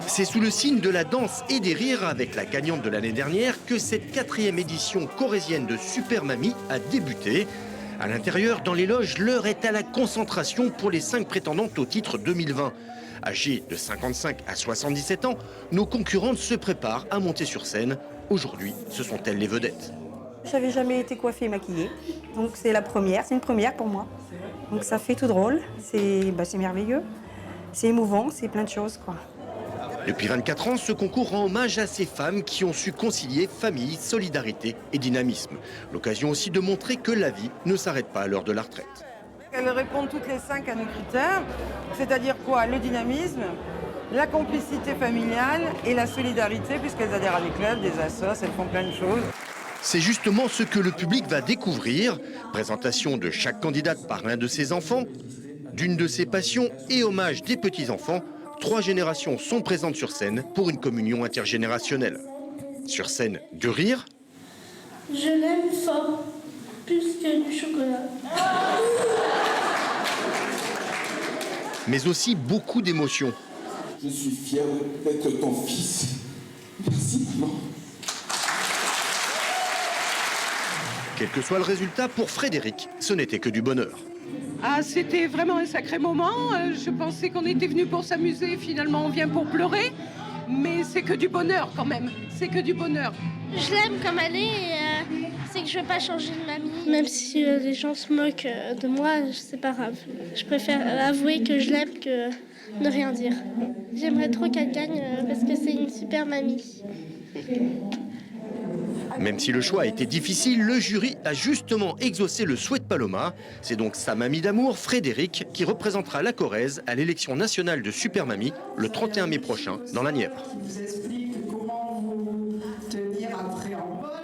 C'est sous le signe de la danse et des rires avec la gagnante de l'année dernière que cette 4e édition corrézienne de Super Mamie a débuté. À l'intérieur, dans les loges, l'heure est à la concentration pour les 5 prétendantes au titre 2020. Âgées de 55 à 77 ans, nos concurrentes se préparent à monter sur scène. Aujourd'hui, ce sont elles les vedettes. Je n'avais jamais été coiffée et maquillée, donc c'est la première, c'est une première pour moi. Donc ça fait tout drôle, c'est merveilleux, c'est émouvant, c'est plein de choses, quoi. Depuis 24 ans, ce concours rend hommage à ces femmes qui ont su concilier famille, solidarité et dynamisme. L'occasion aussi de montrer que la vie ne s'arrête pas à l'heure de la retraite. Elles répondent toutes les 5 à nos critères, c'est-à-dire quoi? Le dynamisme, la complicité familiale et la solidarité, puisqu'elles adhèrent à des clubs, des assos, elles font plein de choses. C'est justement ce que le public va découvrir. Présentation de chaque candidate par l'un de ses enfants, d'une de ses passions et hommage des petits-enfants. 3 générations sont présentes sur scène pour une communion intergénérationnelle. Sur scène, du rire. Je l'aime fort, plus que du chocolat. Mais aussi beaucoup d'émotions. Je suis fier d'être ton fils. Merci, maman. Quel que soit le résultat, pour Frédéric, ce n'était que du bonheur. Ah, c'était vraiment un sacré moment. Je pensais qu'on était venu pour s'amuser. Finalement, on vient pour pleurer. Mais c'est que du bonheur quand même. C'est que du bonheur. Je l'aime comme elle est et c'est que je ne veux pas changer de mamie. Même si les gens se moquent de moi, c'est pas grave. Je préfère avouer que je l'aime que ne rien dire. J'aimerais trop qu'elle gagne parce que c'est une super mamie. Même si le choix a été difficile, le jury a justement exaucé le souhait de Paloma. C'est donc sa mamie d'amour, Frédéric, qui représentera la Corrèze à l'élection nationale de Super Mamie le 31 mai prochain dans la Nièvre.